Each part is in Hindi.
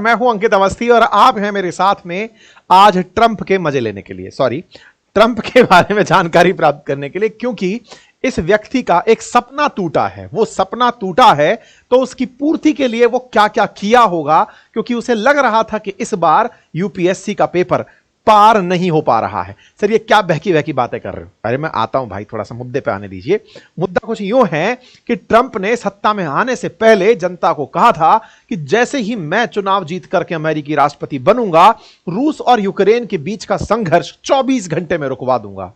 मैं हूं अंकित अवस्थी और आप हैं मेरे साथ में आज ट्रंप के मजे लेने के लिए, ट्रंप के बारे में जानकारी प्राप्त करने के लिए, क्योंकि इस व्यक्ति का एक सपना टूटा है। वो सपना टूटा है तो उसकी पूर्ति के लिए वो क्या क्या किया होगा, क्योंकि उसे लग रहा था कि इस बार यूपीएससी का पेपर पार नहीं हो पा रहा है। सर ये क्या बहकी बहकी बातें कर रहे हो? अरे मैं आता हूं भाई, थोड़ा सा मुद्दे पे आने दीजिए। मुद्दा कुछ यूं है कि ट्रंप ने सत्ता में आने से पहले जनता को कहा था कि जैसे ही मैं चुनाव जीत करके अमेरिकी राष्ट्रपति बनूंगा, रूस और यूक्रेन के बीच का संघर्ष 24 घंटे में रुकवा दूंगा।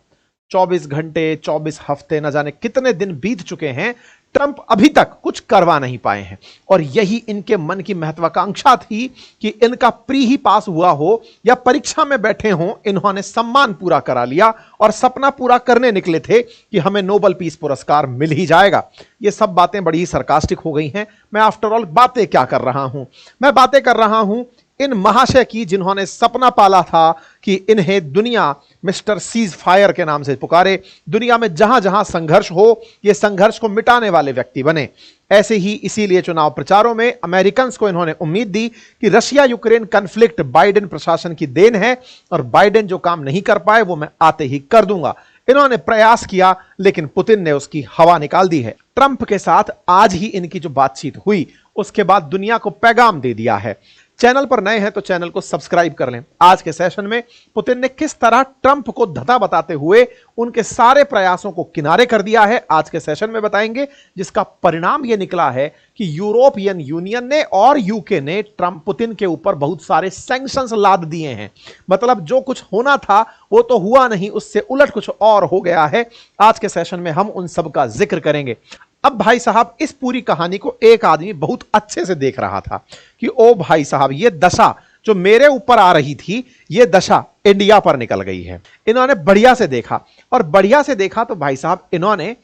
24 घंटे, 24 हफ्ते, न जाने कितने दिन बीत चुके हैं, ट्रंप अभी तक कुछ करवा नहीं पाए हैं। और यही इनके मन की महत्वाकांक्षा थी कि इनका प्री ही पास हुआ हो या परीक्षा में बैठे हों, इन्होंने सम्मान पूरा करा लिया और सपना पूरा करने निकले थे कि हमें नोबेल पीस पुरस्कार मिल ही जाएगा। ये सब बातें बड़ी ही सरकास्टिक हो गई हैं। मैं आफ्टर ऑल बातें क्या कर रहा हूं? मैं बातें कर रहा हूं इन महाशय की जिन्होंने सपना पाला था कि इन्हें दुनिया मिस्टर सीज फायर के नाम से पुकारे, दुनिया में जहां जहां संघर्ष हो, ये संघर्ष को मिटाने वाले व्यक्ति बने। ऐसे ही इसीलिए चुनाव प्रचारों में अमेरिकन को इन्होंने उम्मीद दी कि रशिया यूक्रेन कॉन्फ्लिक्ट बाइडेन प्रशासन की देन है और बाइडेन जो काम नहीं कर पाए वो मैं आते ही कर दूंगा। इन्होंने प्रयास किया लेकिन पुतिन ने उसकी हवा निकाल दी है। ट्रंप के साथ आज ही इनकी जो बातचीत हुई उसके बाद दुनिया को पैगाम दे दिया है। चैनल पर नए हैं तो चैनल को सब्सक्राइब कर लें। आज के सेशन में पुतिन ने किस तरह ट्रंप को धता बताते हुए उनके सारे प्रयासों को किनारे कर दिया है, आज के सेशन में बताएंगे, जिसका परिणाम यह निकला है कि यूरोपियन यूनियन ने और यूके ने ट्रंप पुतिन के ऊपर बहुत सारे सैंक्शंस लाद दिए हैं। मतलब जो कुछ होना था वो तो हुआ नहीं, उससे उलट कुछ और हो गया है। आज के सेशन में हम उन सब का जिक्र करेंगे। अब भाई साहब, इस पूरी कहानी को एक आदमी बहुत अच्छे से देख रहा था कि ओ भाई साहब, ये दशा जो मेरे ऊपर आ रही थी, ये दशा इंडिया पर निकल गई है। इन्होंने बढ़िया से देखा और बढ़िया से देखा तो भाई साहब इन्होंने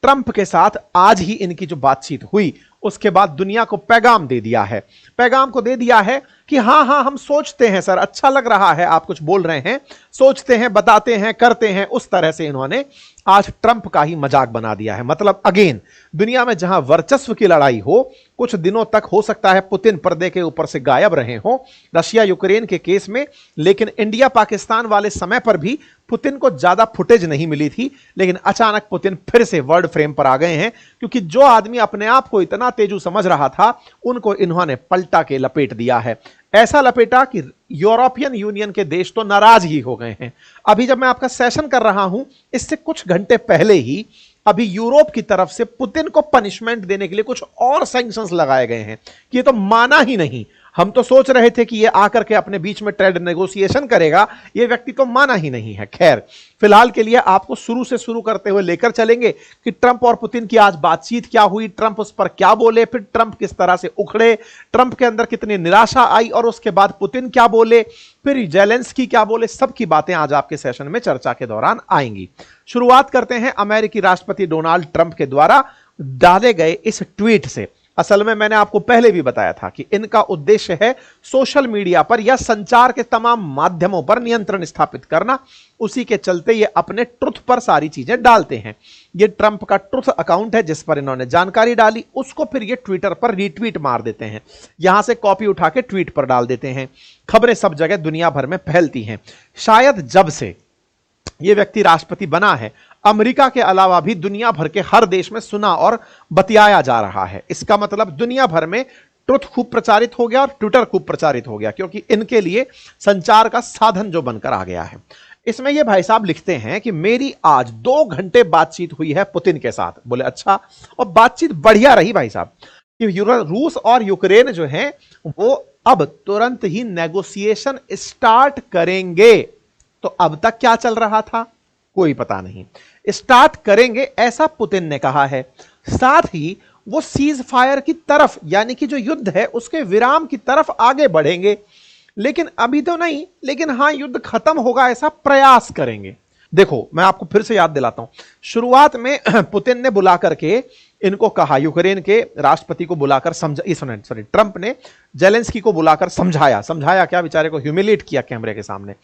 ट्रंप के साथ आज ही इनकी जो बातचीत हुई उसके बाद दुनिया को पैगाम दे दिया है। पैगाम को दे दिया है कि हाँ हाँ हम सोचते हैं सर, अच्छा लग रहा है आप कुछ बोल रहे हैं, सोचते हैं, बताते हैं, करते हैं। उस तरह से इन्होंने आज ट्रंप का ही मजाक बना दिया है। मतलब अगेन दुनिया में जहां वर्चस्व की लड़ाई हो, कुछ दिनों तक हो सकता है पुतिन पर्दे के ऊपर से गायब रहे हो रशिया यूक्रेन के केस में, लेकिन इंडिया पाकिस्तान वाले समय पर भी पुतिन को ज्यादा फुटेज नहीं मिली थी। लेकिन अचानक पुतिन फिर से वर्ल्ड फ्रेम पर आ गए हैं, क्योंकि जो आदमी अपने आप को इतना तेजू समझ रहा था उनको इन्होंने पलटा के लपेट दिया है। ऐसा लपेटा कि यूरोपियन यूनियन के देश तो नाराज ही हो गए हैं। अभी जब मैं आपका सेशन कर रहा हूं, इससे कुछ घंटे पहले ही अभी यूरोप की तरफ से पुतिन को पनिशमेंट देने के लिए कुछ और सैंक्शंस लगाए गए हैं कि ये तो माना ही नहीं। हम तो सोच रहे थे कि ये आकर के अपने बीच में ट्रेड नेगोशिएशन करेगा, ये व्यक्ति तो माना ही नहीं है। खैर, फिलहाल के लिए आपको शुरू से शुरू करते हुए लेकर चलेंगे कि ट्रंप और पुतिन की आज बातचीत क्या हुई, ट्रंप उस पर क्या बोले, फिर ट्रंप किस तरह से उखड़े, ट्रंप के अंदर कितनी निराशा आई और उसके बाद पुतिन क्या बोले, फिर जेलेंस्की क्या बोले। सबकी बातें आज आपके सेशन में चर्चा के दौरान आएंगी। शुरुआत करते हैं अमेरिकी राष्ट्रपति डोनाल्ड ट्रंप के द्वारा डाले गए इस ट्वीट से। असल में मैंने आपको पहले भी बताया था कि इनका उद्देश्य है सोशल मीडिया पर या संचार के तमाम माध्यमों पर नियंत्रण स्थापित करना। उसी के चलते ये अपने ट्रुथ पर सारी चीजें डालते हैं। ये ट्रंप का ट्रुथ अकाउंट है जिस पर इन्होंने जानकारी डाली, उसको फिर ये ट्विटर पर रीट्वीट मार देते हैं, यहां से कॉपी उठा के ट्वीट पर डाल देते हैं। खबरें सब जगह दुनिया भर में फैलती हैं। शायद जब से ये व्यक्ति राष्ट्रपति बना है, अमेरिका के अलावा भी दुनिया भर के हर देश में सुना और बतियाया जा रहा है। इसका मतलब दुनिया भर में ट्रुथ खूब प्रचारित हो गया और ट्विटर खूब प्रचारित हो गया, क्योंकि इनके लिए संचार का साधन जो बनकर आ गया है। इसमें ये भाई साहब लिखते हैं कि मेरी आज 2 घंटे बातचीत हुई है पुतिन के साथ। बोले अच्छा, और बातचीत बढ़िया रही भाई साहब कि रूस और यूक्रेन जो है वो अब तुरंत ही नेगोशिएशन स्टार्ट करेंगे। तो अब तक क्या चल रहा था कोई पता नहीं, स्टार्ट करेंगे ऐसा पुतिन ने कहा है। साथ ही वो सीज फायर की तरफ, यानी कि जो युद्ध है उसके विराम की तरफ आगे बढ़ेंगे, लेकिन अभी तो नहीं, लेकिन हां युद्ध खत्म होगा ऐसा प्रयास करेंगे। देखो मैं आपको फिर से याद दिलाता हूं, शुरुआत में पुतिन ने बुला करके इनको कहा, यूक्रेन के राष्ट्रपति को बुलाकर ट्रंप ने जेलेंस्की को बुलाकर समझाया क्या, बेचारे को ह्यूमिलेट किया कैमरे के सामने।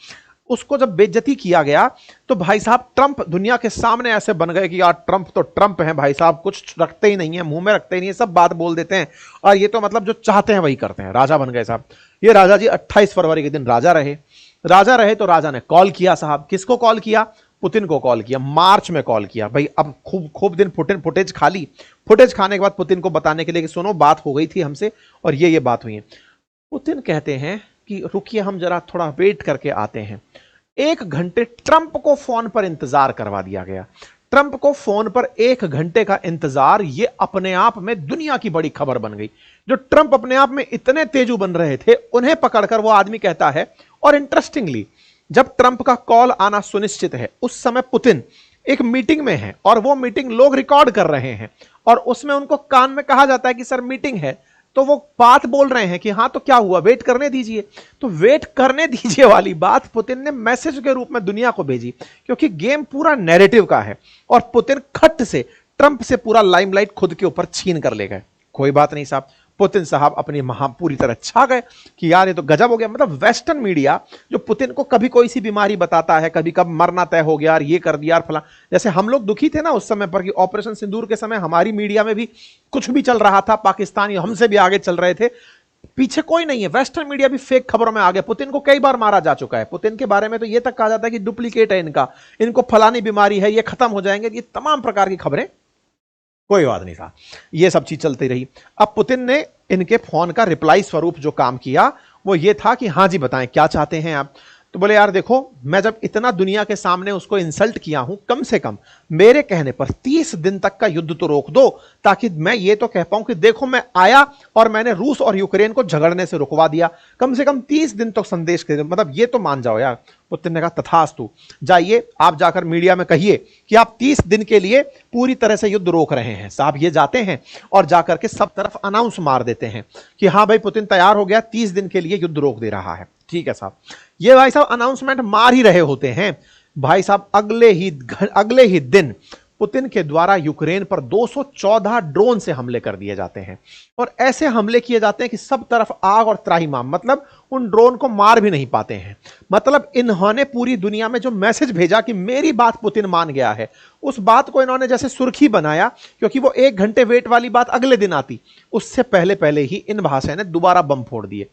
उसको जब बेइज्जती किया गया तो भाई साहब ट्रंप दुनिया के सामने ऐसे बन गए कि यार ट्रंप तो ट्रंप हैं भाई साहब, कुछ रखते ही नहीं है, मुंह में रखते ही नहीं है, सब बात बोल देते हैं और ये तो मतलब जो चाहते हैं वही करते हैं, राजा बन गए साहब। ये राजा जी 28 फरवरी के दिन राजा रहे तो राजा ने कॉल किया साहब। किसको कॉल किया? पुतिन को कॉल किया। मार्च में कॉल किया भाई। अब खूब दिन पुतिन फुटेज खा ली। फुटेज खाने के बाद पुतिन को बताने के लिए कि सुनो बात हो गई थी हमसे और ये बात हुई है। पुतिन कहते हैं कि रुकिए हम जरा थोड़ा वेट करके आते हैं। 1 घंटे ट्रंप को फोन पर इंतजार करवा दिया गया। ट्रंप को फोन पर 1 घंटे का इंतजार, ये अपने आप में दुनिया की बड़ी खबर बन गई। जो ट्रंप अपने आप में इतने तेजू बन रहे थे उन्हें पकड़कर वो आदमी कहता है, और इंटरेस्टिंगली जब ट्रंप का कॉल आना सुनिश्चित है उस समय पुतिन एक मीटिंग में है और वो मीटिंग लोग रिकॉर्ड कर रहे हैं और उसमें उनको कान में कहा जाता है कि सर मीटिंग है, तो वो बात बोल रहे हैं कि हाँ तो क्या हुआ, वेट करने दीजिए। तो वेट करने दीजिए वाली बात पुतिन ने मैसेज के रूप में दुनिया को भेजी, क्योंकि गेम पूरा नैरेटिव का है और पुतिन खट से ट्रंप से पूरा लाइमलाइट खुद के ऊपर छीन कर ले गए। कोई बात नहीं साहब, पुतिन साहब अपनी पूरी तरह छा गए कि यार ये तो गजब हो गया। मतलब वेस्टर्न मीडिया जो पुतिन को कभी कोई सी बीमारी बताता है, कभी कब मरना तय हो गया और ये कर दिया और फला, जैसे हम लोग दुखी थे ना उस समय पर कि ऑपरेशन सिंदूर के समय हमारी मीडिया में भी कुछ भी चल रहा था, पाकिस्तानी हमसे भी आगे चल रहे थे, पीछे कोई नहीं है। वेस्टर्न मीडिया भी फेक खबरों में आ गया। पुतिन को कई बार मारा जा चुका है। पुतिन के बारे में तो यह तक कहा जाता है कि डुप्लीकेट है इनको फलानी बीमारी है, ये खत्म हो जाएंगे, ये तमाम प्रकार की खबरें। कोई बात नहीं था, ये सब चीज चलती रही। अब पुतिन ने इनके फोन का रिप्लाई स्वरूप जो काम किया वो ये था कि हाँ जी बताएं क्या चाहते हैं आप। तो बोले यार देखो, मैं जब इतना दुनिया के सामने उसको इंसल्ट किया हूं, कम से कम मेरे कहने पर 30 दिन तक का युद्ध तो रोक दो, ताकि मैं ये तो कह पाऊं कि देखो मैं आया और मैंने रूस और यूक्रेन को झगड़ने से रुकवा दिया। कम से कम 30 दिन तक संदेश के, मतलब ये तो मान जाओ यार। पुतिन ने कहा तथास्तु, जाइए आप जाकर मीडिया में कहिए कि आप 30 दिन के लिए पूरी तरह से युद्ध रोक रहे हैं। साहब ये जाते हैं और जाकर के सब तरफ अनाउंस मार देते हैं कि हाँ भाई पुतिन तैयार हो गया, 30 दिन के लिए युद्ध रोक दे रहा है। ठीक है साहब, ये भाई साहब अनाउंसमेंट मार ही रहे होते हैं। भाई साहब अगले ही दिन पुतिन के द्वारा यूक्रेन पर 214 ड्रोन से हमले कर दिए जाते हैं और ऐसे हमले किए जाते हैं कि सब तरफ आग और त्राहिमाम, मतलब उन ड्रोन को मार भी नहीं पाते हैं। मतलब इन्होंने पूरी दुनिया में जो मैसेज भेजा कि मेरी बात पुतिन मान गया है, उस बात को इन्होंने जैसे सुर्खी बनाया, क्योंकि वो 1 घंटे वेट वाली बात अगले दिन आती, उससे पहले ही इन भाषा ने दोबारा बम फोड़ दिए।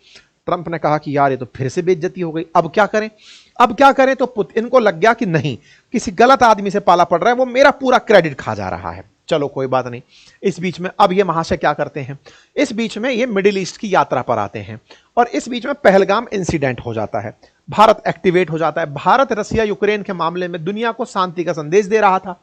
ट्रंप ने कहा कि यार ये तो फिर से बेइज्जती हो गई, अब क्या करें। तो इनको लग गया कि नहीं, किसी गलत आदमी से पाला पड़ रहा है, वो मेरा पूरा क्रेडिट खा जा रहा है। चलो कोई बात नहीं। इस बीच में अब ये महाशय क्या करते हैं, इस बीच में ये मिडिल ईस्ट की यात्रा पर आते हैं और इस बीच में पहलगाम इंसिडेंट हो जाता है। भारत एक्टिवेट हो जाता है। भारत रसिया यूक्रेन के मामले में दुनिया को शांति का संदेश दे रहा था।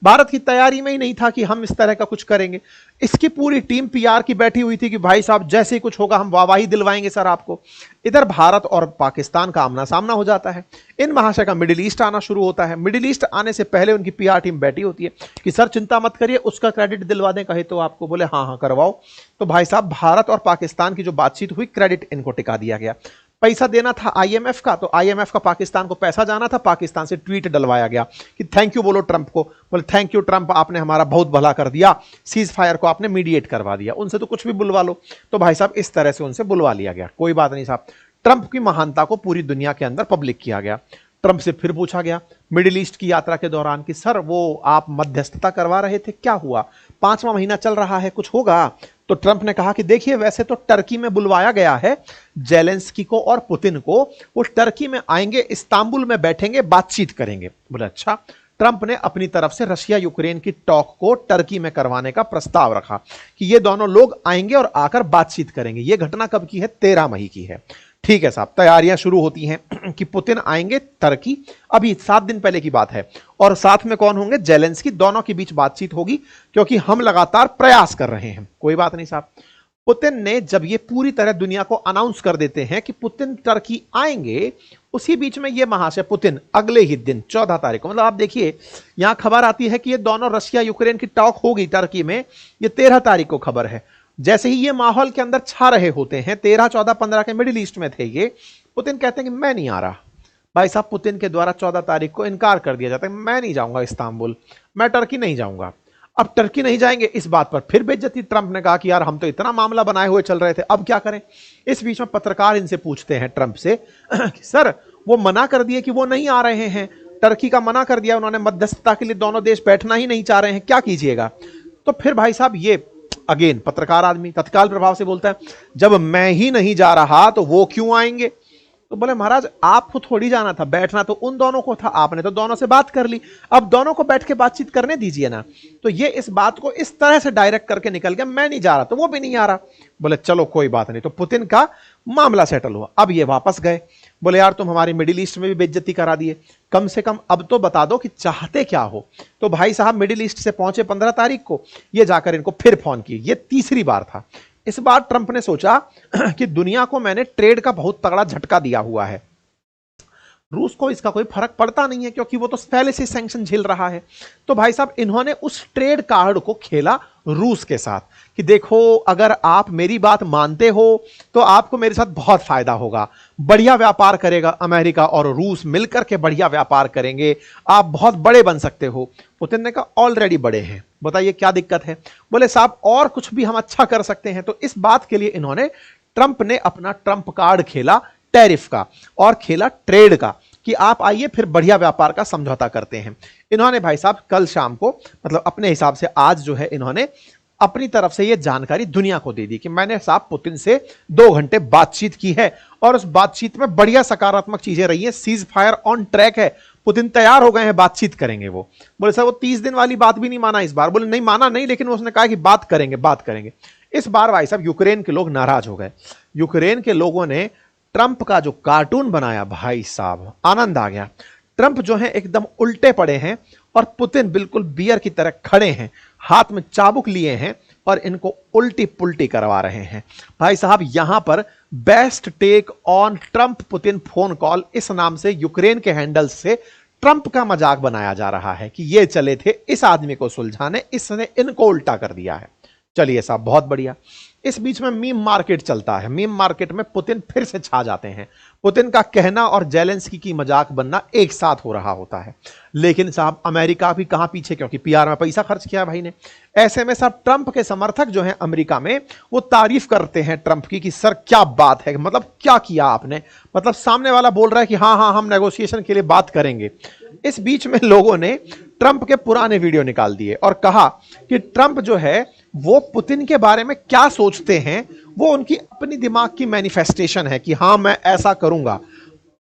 भारत की तैयारी में ही नहीं था कि हम इस तरह का कुछ करेंगे। इसकी पूरी टीम पीआर की बैठी हुई थी कि भाई साहब जैसे ही कुछ होगा हम वाहवाही दिलवाएंगे सर आपको। इधर भारत और पाकिस्तान का आमना सामना हो जाता है। इन महाशय का मिडिल ईस्ट आना शुरू होता है। मिडिल ईस्ट आने से पहले उनकी पीआर टीम बैठी होती है कि सर चिंता मत करिए, उसका क्रेडिट दिलवा दें कहे तो आपको। बोले हाँ करवाओ। तो भाई साहब भारत और पाकिस्तान की जो बातचीत हुई, क्रेडिट इनको टिका दिया गया। पैसा देना था आईएमएफ का, तो आईएमएफ का पाकिस्तान को पैसा जाना था, पाकिस्तान से ट्वीट डलवाया गया कि थैंक यू बोलो ट्रंप को। बोले थैंक यू ट्रंप, आपने हमारा बहुत भला कर दिया, सीज फायर को आपने मीडिएट करवा दिया, उनसे तो कुछ भी बुलवा लो। तो भाई साहब इस तरह से उनसे बुलवा लिया गया। कोई बात नहीं साहब, ट्रंप की महानता को पूरी दुनिया के अंदर पब्लिक किया गया। ट्रंप से फिर पूछा गया मिडिल ईस्ट की यात्रा के दौरान कि सर वो आप मध्यस्थता करवा रहे थे, क्या हुआ, 5वां महीना चल रहा है, कुछ होगा? तो ट्रंप ने कहा कि देखिए वैसे तो टर्की में बुलवाया गया है जेलेंस्की को और पुतिन को, वो टर्की में आएंगे, इस्तांबुल में बैठेंगे, बातचीत करेंगे। बोले अच्छा। ट्रंप ने अपनी तरफ से रशिया यूक्रेन की टॉक को टर्की में करवाने का प्रस्ताव रखा कि ये दोनों लोग आएंगे और आकर बातचीत करेंगे। ये घटना कब की है? 13 मई की है। ठीक है साहब, तैयारियां शुरू होती हैं कि पुतिन आएंगे टर्की, अभी 7 दिन पहले की बात है, और साथ में कौन होंगे? जेलेंस्की। दोनों के बीच बातचीत होगी क्योंकि हम लगातार प्रयास कर रहे हैं। कोई बात नहीं साहब। पुतिन ने जब ये पूरी तरह दुनिया को अनाउंस कर देते हैं कि पुतिन टर्की आएंगे, उसी बीच में ये महाशय पुतिन अगले ही दिन 14 तारीख को, मतलब आप देखिए यहां खबर आती है कि ये दोनों रशिया यूक्रेन की टॉक होगी टर्की में, ये 13 तारीख को खबर है। जैसे ही ये माहौल के अंदर छा रहे होते हैं, 13, 14, 15 के मिडिल ईस्ट में थे ये, पुतिन कहते हैं कि मैं नहीं आ रहा। भाई साहब पुतिन के द्वारा 14 तारीख को इनकार कर दिया जाता है, मैं नहीं जाऊंगा इस्तांबुल, मैं टर्की नहीं जाऊंगा। अब टर्की नहीं जाएंगे, इस बात पर फिर बेइज्जती। ट्रंप ने कहा कि यार हम तो इतना मामला बनाए हुए चल रहे थे, अब क्या करें? इस बीच में पत्रकार इनसे पूछते हैं ट्रंप से कि सर वो मना कर दिए कि वो नहीं आ रहे हैं, टर्की का मना कर दिया उन्होंने, मध्यस्थता के लिए दोनों देश बैठना ही नहीं चाह रहे हैं, क्या कीजिएगा? तो फिर भाई साहब ये अगेन पत्रकार आदमी तत्काल प्रभाव से बोलता है, जब मैं ही नहीं जा रहा तो वो क्यों आएंगे? तो बोले महाराज आपको थोड़ी जाना था, बैठना तो उन दोनों को था, आपने तो दोनों से बात कर ली, अब दोनों को बैठ के बातचीत करने दीजिए ना। तो ये इस बात को इस तरह से डायरेक्ट करके निकल गया, मैं नहीं जा रहा तो वो भी नहीं आ रहा। बोले चलो कोई बात नहीं। तो पुतिन का मामला सेटल हुआ। अब ये वापस गए, बोले यार तुम हमारी मिडिल ईस्ट में भी बेइज्जती करा दिए, कम से कम अब तो बता दो कि चाहते क्या हो। तो भाई साहब मिडिल ईस्ट से पहुंचे 15 तारीख को, ये जाकर इनको फिर फोन किए। ये तीसरी बार था। इस बार ट्रंप ने सोचा कि दुनिया को मैंने ट्रेड का बहुत तगड़ा झटका दिया हुआ है, रूस को इसका कोई फर्क पड़ता नहीं है क्योंकि वो तो पहले से सैंक्शन झेल रहा है। तो भाई साहब इन्होंने उस ट्रेड कार्ड को खेला रूस के साथ कि देखो अगर आप मेरी बात मानते हो तो आपको मेरे साथ बहुत फायदा होगा, बढ़िया व्यापार करेगा अमेरिका और रूस मिलकर के, बढ़िया व्यापार करेंगे, आप बहुत बड़े बन सकते हो। पुतिन ने कहा ऑलरेडी बड़े हैं, बताइए क्या दिक्कत है? बोले साहब और कुछ भी हम अच्छा कर सकते हैं। तो इस बात के लिए इन्होंने, ट्रंप ने अपना ट्रंप कार्ड खेला टैरिफ का और खेला ट्रेड का कि आप आइए फिर बढ़िया व्यापार का समझौता करते हैं। इन्होंने भाई साहब कल शाम को, मतलब अपने हिसाब से आज जो है, इन्होंने अपनी तरफ से यह जानकारी दुनिया को दे दी कि मैंने साहब पुतिन से 2 घंटे बातचीत की है और उस बातचीत में बढ़िया सकारात्मक चीजें रही हैं, सीज फायर ऑन ट्रैक है, पुतिन तैयार हो गए हैं, बातचीत करेंगे। वो बोले सर वो 30 दिन वाली बात भी नहीं माना इस बार। बोले नहीं माना नहीं, लेकिन उसने कहा कि बात करेंगे बात करेंगे। इस बार भाई साहब यूक्रेन के लोग नाराज हो गए। यूक्रेन के लोगों ने ट्रंप का जो कार्टून बनाया, भाई साहब आनंद आ गया। ट्रंप जो है एकदम उल्टे पड़े हैं और पुतिन बिल्कुल बियर की तरह खड़े हैं, हाथ में चाबुक लिए हैं और इनको उल्टी पुल्टी करवा रहे हैं। भाई साहब यहां पर best take on Trump Putin phone call, इस नाम से यूक्रेन के हैंडल से ट्रंप का मजाक बनाया जा रहा है कि ये चले थे इस आदमी को सुलझाने, इसने इनको उल्टा कर दिया है। चलिए साहब बहुत बढ़िया। इस बीच में मीम मार्केट चलता है, मीम मार्केट में पुतिन फिर से छा जाते हैं। पुतिन का कहना और जेलेंस्की की मजाक बनना एक साथ हो रहा होता है। लेकिन साहब अमेरिका भी कहां पीछे, क्योंकि पीआर में पैसा खर्च किया भाई ने। ऐसे में साहब ट्रंप के समर्थक जो हैं अमेरिका में, वो तारीफ करते हैं ट्रंप की कि सर क्या बात है, मतलब क्या किया आपने, मतलब सामने वाला बोल रहा है कि हाँ हाँ हम नेगोशिएशन के लिए बात करेंगे। इस बीच में लोगों ने ट्रंप के पुराने वीडियो निकाल दिए और कहा कि ट्रंप जो है वो पुतिन के बारे में क्या सोचते हैं, वो उनकी अपनी दिमाग की मैनिफेस्टेशन है कि हाँ मैं ऐसा करूंगा।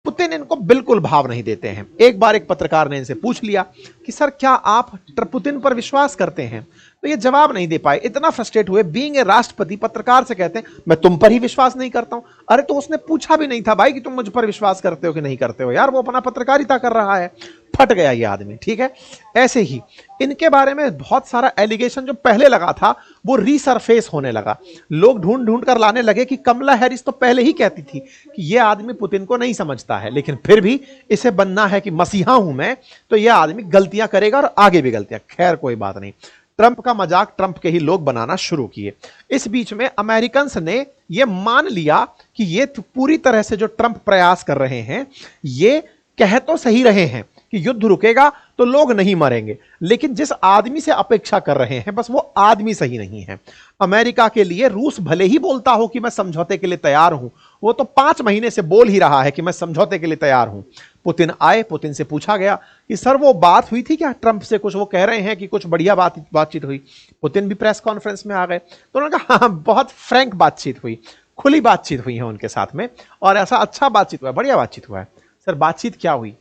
पुतिन इनको बिल्कुल भाव नहीं देते हैं। एक बार एक पत्रकार ने इनसे पूछ लिया कि सर क्या आप पुतिन पर विश्वास करते हैं, तो ये जवाब नहीं दे पाए, इतना फ्रस्ट्रेट हुए। बीइंग ए राष्ट्रपति पत्रकार से कहते हैं मैं तुम पर ही विश्वास नहीं करता हूं। अरे तो उसने पूछा भी नहीं था भाई कि तुम मुझ पर विश्वास करते हो कि नहीं करते हो, यार वो अपना पत्रकारिता कर रहा है। फट गया ये आदमी, ठीक है। ऐसे ही इनके बारे में बहुत सारा एलिगेशन जो पहले लगा था वो रीसरफेस होने लगा। लोग ढूंढ ढूंढ कर लाने लगे कि कमला हैरिस तो पहले ही कहती थी कि ये आदमी पुतिन को नहीं समझता है, लेकिन फिर भी इसे बनना है कि मसीहा हूं मैं, तो यह आदमी गलतियां करेगा और आगे भी गलतियां। खैर कोई बात नहीं, ट्रंप का मजाक ट्रंप के ही लोग बनाना शुरू किए। इस बीच में अमेरिकन ने यह मान लिया कि ये पूरी तरह से जो ट्रंप प्रयास कर रहे हैं, ये कह तो सही रहे हैं कि युद्ध रुकेगा तो लोग नहीं मरेंगे, लेकिन जिस आदमी से अपेक्षा कर रहे हैं बस वो आदमी सही नहीं है। अमेरिका के लिए रूस भले ही बोलता हो कि मैं समझौते के लिए तैयार हूं, वो तो 5 महीने से बोल ही रहा है कि मैं समझौते के लिए तैयार हूं। पुतिन आए, पुतिन से पूछा गया कि सर वो बात हुई थी क्या ट्रंप से, कुछ वो कह रहे हैं कि कुछ बढ़िया बातचीत हुई। पुतिन भी प्रेस कॉन्फ्रेंस में आ गए तो उन्होंने कहा हाँ बहुत फ्रैंक बातचीत हुई, खुली बातचीत हुई है उनके साथ में, और ऐसा अच्छा बातचीत हुआ है, बढ़िया बातचीत हुआ है। सर बातचीत क्या हुई?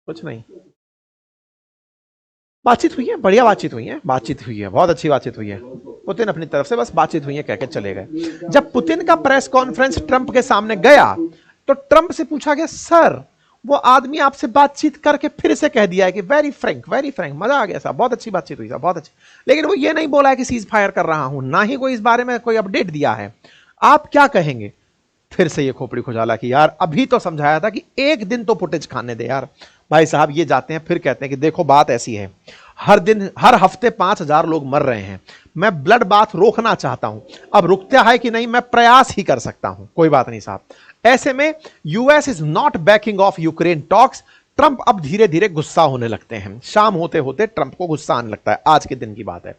कुछ नहीं, बातचीत हुई है, बढ़िया बातचीत हुई है, बातचीत हुई है, बहुत अच्छी बातचीत हुई है। पुतिन अपनी तरफ से बस बातचीत हुई है कह के चले गए। जब पुतिन का प्रेस कॉन्फ्रेंस ट्रंप के सामने गया तो ट्रंप से पूछा गया सर वो आदमी आपसे बातचीत करके फिर से कह दिया है कि वेरी फ्रैंक, मजा आ गया साहब, बहुत अच्छी बातचीत हुई साहब, बहुत अच्छी। लेकिन वो ये नहीं बोला है कि सीज फायर कर रहा हूं, ना ही कोई इस बारे में कोई अपडेट दिया है। आप क्या कहेंगे? फिर से ये खोपड़ी खुजाला कि यार अभी तो समझाया था कि एक दिन तो फुटेज खाने दे यार। भाई साहब ये जाते हैं फिर कहते हैं कि देखो बात ऐसी है, हर दिन हर हफ्ते 5000 लोग मर रहे हैं, मैं ब्लड बाथ रोकना चाहता हूं, अब रुकता है कि नहीं मैं प्रयास ही कर सकता हूं। कोई बात नहीं साहब। ऐसे में US is not banking of Ukraine talks. Trump अब धीरे धीरे गुस्सा होने लगते हैं। शाम होते होते ट्रंप को गुस्सा आने लगता है, आज के दिन की बात है।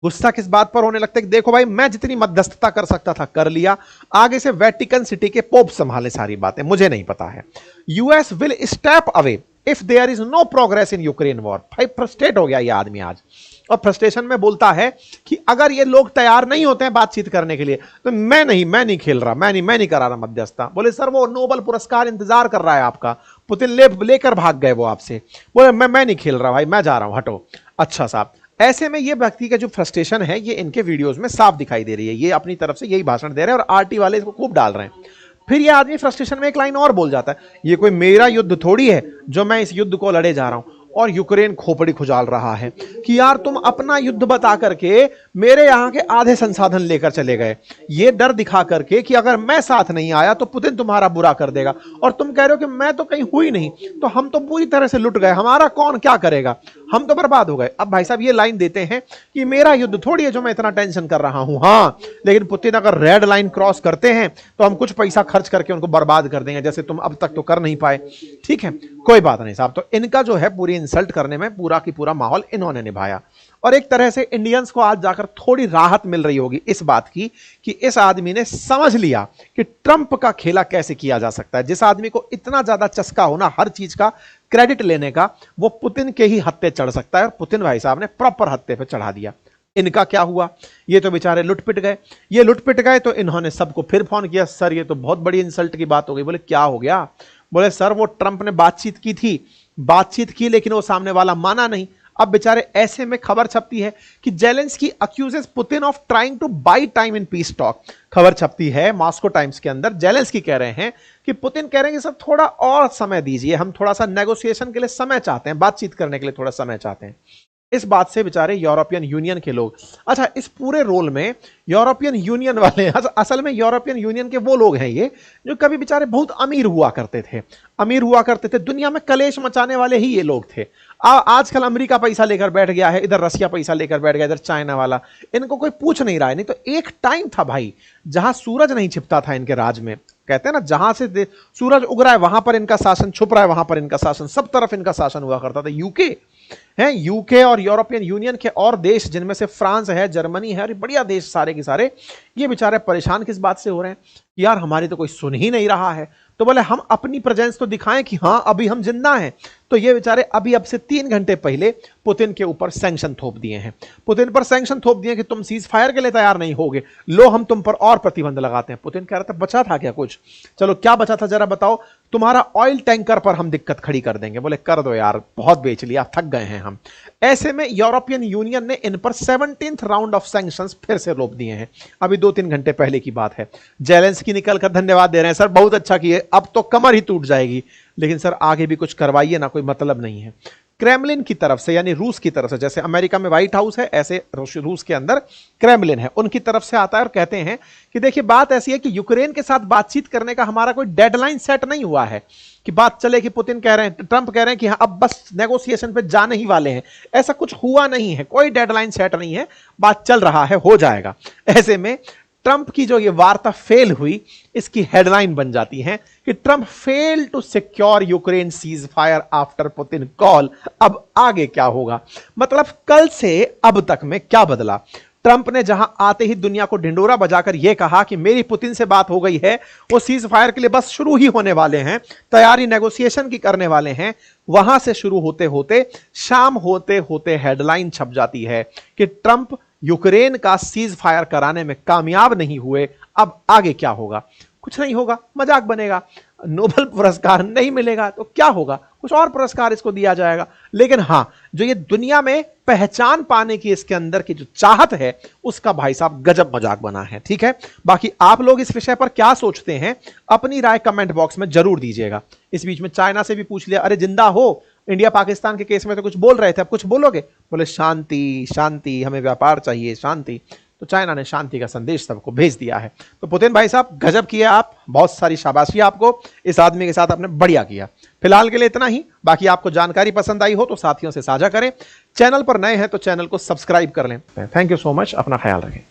गुस्सा किस बात पर होने लगता है कि देखो भाई मैं जितनी मध्यस्थता कर सकता था कर लिया, आगे से वेटिकन सिटी के पोप संभाले सारी बातें, मुझे नहीं पता है। US will step away if there is no progress in Ukraine war. भाई फ्रस्ट्रेट हो गया ये आदमी आज, और फ्रस्ट्रेशन में बोलता है कि अगर ये लोग तैयार नहीं होते हैं बातचीत करने के लिए तो मैं नहीं खेल रहा, मैं नहीं करा रहा मध्यस्थता। बोले सर वो नोबेल पुरस्कार इंतजार कर रहा है आपका, पुतिन लेकर भाग गए वो आपसे। बोले मैं नहीं खेल रहा भाई, मैं जा रहा हूं, हटो। अच्छा साहब, ऐसे में ये व्यक्ति का जो फ्रस्ट्रेशन है ये इनके वीडियोस में साफ दिखाई दे रही है, ये अपनी तरफ से यही भाषण दे रहे हैं और आरटी वाले इसको खूब डाल रहे हैं। फिर ये आदमी फ्रस्ट्रेशन में एक लाइन और बोल जाता है, ये कोई मेरा युद्ध थोड़ी है जो मैं इस युद्ध को लड़े जा रहा हूं। और यूक्रेन खोपड़ी खुजाल रहा है कि यार तुम अपना युद्ध बता करके मेरे यहां के आधे संसाधन लेकर चले गए, ये डर दिखा करके कि अगर मैं साथ नहीं आया तो पुतिन तुम्हारा बुरा कर देगा, और तुम कह रहे हो कि मैं तो कहीं हुई नहीं, तो हम तो पूरी तरह से लुट गए, हमारा कौन क्या करेगा, हम तो बर्बाद हो गए। अब भाई साहब ये लाइन देते हैं कि मेरा युद्ध थोड़ी है जो मैं इतना टेंशन कर रहा हूं, हाँ लेकिन पुतिन अगर रेड लाइन क्रॉस करते हैं तो हम कुछ पैसा खर्च करके उनको बर्बाद कर देंगे, जैसे तुम अब तक तो कर नहीं पाए। ठीक है, कोई बात नहीं साहब। तो इनका जो है पूरी इंसल्ट करने में पूरा की पूरा माहौल इन्होंने निभाया, और एक तरह से इंडियंस को आज जाकर थोड़ी राहत मिल रही होगी इस बात की कि इस आदमी ने समझ लिया कि ट्रंप का खेला कैसे किया जा सकता है। जिस आदमी को इतना ज्यादा चस्का होना हर चीज का क्रेडिट लेने का, वो पुतिन के ही हत्थे चढ़ सकता है, और पुतिन भाई साहब ने प्रॉपर हत्थे पे चढ़ा दिया। इनका क्या हुआ, ये तो बेचारे लुटपिट गए। ये लुटपिट गए तो इन्होंने सबको फिर फोन किया, सर ये तो बहुत बड़ी इंसल्ट की बात हो गई। बोले क्या हो गया? बोले सर वो ट्रंप ने बातचीत की थी, बातचीत की लेकिन वो सामने वाला माना नहीं। अब बेचारे ऐसे में खबर छपती है कि Zelensky accuses Putin of trying to buy time in peace talk. खबर छपती है मॉस्को टाइम्स के अंदर, जेलेंस्की कह रहे हैं कि पुतिन कह रहे हैं कि सब थोड़ा और समय दीजिए, हम थोड़ा सा नेगोशिएशन के लिए समय चाहते हैं, बातचीत करने के लिए थोड़ा समय चाहते हैं। इस बात से बेचारे यूरोपियन यूनियन के लोग, अच्छा इस पूरे रोल में यूरोपियन यूनियन वाले, असल में यूरोपियन यूनियन के वो लोग हैं ये जो कभी बेचारे बहुत अमीर हुआ करते थे, दुनिया में कलेश मचाने वाले ही ये लोग थे। आजकल अमेरिका पैसा लेकर बैठ गया है, इधर रसिया पैसा लेकर बैठ गया, इधर चाइना वाला, इनको कोई पूछ नहीं रहा है। नहीं तो एक टाइम था भाई जहां सूरज नहीं छिपता था इनके राज में, कहते हैं ना जहां से सूरज उग रहा है वहां पर इनका शासन, छुप रहा है वहां पर इनका शासन, सब तरफ इनका शासन हुआ करता था। यूके और यूरोपियन यूनियन के और देश जिनमें से फ्रांस है, जर्मनी है, और बढ़िया देश सारे के सारे, ये बेचारे परेशान किस बात से हो रहे हैं कि यार हमारी तो कोई सुन ही नहीं रहा है। तो बोले हम अपनी प्रेजेंस तो दिखाएं कि हाँ अभी हम जिंदा हैं। तो ये बेचारे अभी अब से 3 घंटे पहले पुतिन के ऊपर सैंक्शन थोप दिए हैं, पुतिन पर सैंक्शन थोप दिए कि तुम सीज फायर के लिए तैयार नहीं होगे, लो हम तुम पर और प्रतिबंध लगाते हैं। पुतिन कह रहा था बचा था क्या कुछ, चलो क्या बचा था जरा बताओ, तुम्हारा ऑयल टैंकर पर हम दिक्कत खड़ी कर देंगे। बोले कर दो यार, बहुत बेच लिया, थक गए हैं हम। ऐसे में यूरोपियन यूनियन ने इन पर 17th राउंड ऑफ सैंक्शंस फिर से रोक दिए हैं, अभी 2-3 घंटे पहले की बात है। जेलेंस्की निकलकर धन्यवाद दे रहे हैं, सर बहुत अच्छा किए, अब तो कमर ही टूट जाएगी, लेकिन सर आगे भी कुछ करवाइए ना, कोई मतलब नहीं है। क्रेमलिन की तरफ से यानी रूस की तरफ से, जैसे अमेरिका में व्हाइट हाउस है ऐसे रूस के अंदर क्रेमलिन है, उनकी तरफ से आता है और कहते हैं कि देखिए बात ऐसी है कि यूक्रेन के साथ बातचीत करने का हमारा कोई डेडलाइन सेट नहीं हुआ है कि बात चले कि पुतिन कह रहे हैं, ट्रंप कह रहे हैं कि हाँ अब बस नेगोशिएशन पे जाने ही वाले हैं, ऐसा कुछ हुआ नहीं है, कोई डेडलाइन सेट नहीं है, बात चल रहा है, हो जाएगा। ऐसे में ट्रंप की जो ये वार्ता फेल हुई, इसकी हेडलाइन बन जाती है कि Trump fail to secure Ukraine ceasefire after Putin call. अब आगे क्या होगा, मतलब कल से अब तक में क्या बदला। ट्रंप ने जहां आते ही दुनिया को ढिंडोरा बजाकर यह कहा कि मेरी पुतिन से बात हो गई है, वो सीज फायर के लिए बस शुरू ही होने वाले हैं, तैयारी नेगोशिएशन की करने वाले हैं, वहां से शुरू होते होते शाम होते होते हेडलाइन छप जाती है कि ट्रंप यूक्रेन का सीज फायर कराने में कामयाब नहीं हुए। अब आगे क्या होगा, कुछ नहीं होगा, मजाक बनेगा, नोबेल पुरस्कार नहीं मिलेगा तो क्या होगा, कुछ और पुरस्कार इसको दिया जाएगा। लेकिन हां, जो ये दुनिया में पहचान पाने की इसके अंदर की जो चाहत है, उसका भाई साहब गजब मजाक बना है। ठीक है, बाकी आप लोग इस विषय पर क्या सोचते हैं, अपनी राय कमेंट बॉक्स में जरूर दीजिएगा। इस बीच में चाइना से भी पूछ लिया, अरे जिंदा हो, इंडिया पाकिस्तान के केस में तो कुछ बोल रहे थे, अब कुछ बोलोगे? बोले शांति शांति, हमें व्यापार चाहिए, शांति। तो चाइना ने शांति का संदेश सबको भेज दिया है। तो पुतिन भाई साहब गजब किए आप, बहुत सारी शाबाशी आपको, इस आदमी के साथ आपने बढ़िया किया। फिलहाल के लिए इतना ही, बाकी आपको जानकारी पसंद आई हो तो साथियों से साझा करें, चैनल पर नए हैं तो चैनल को सब्सक्राइब कर लें। थैंक यू सो मच, अपना ख्याल रखें।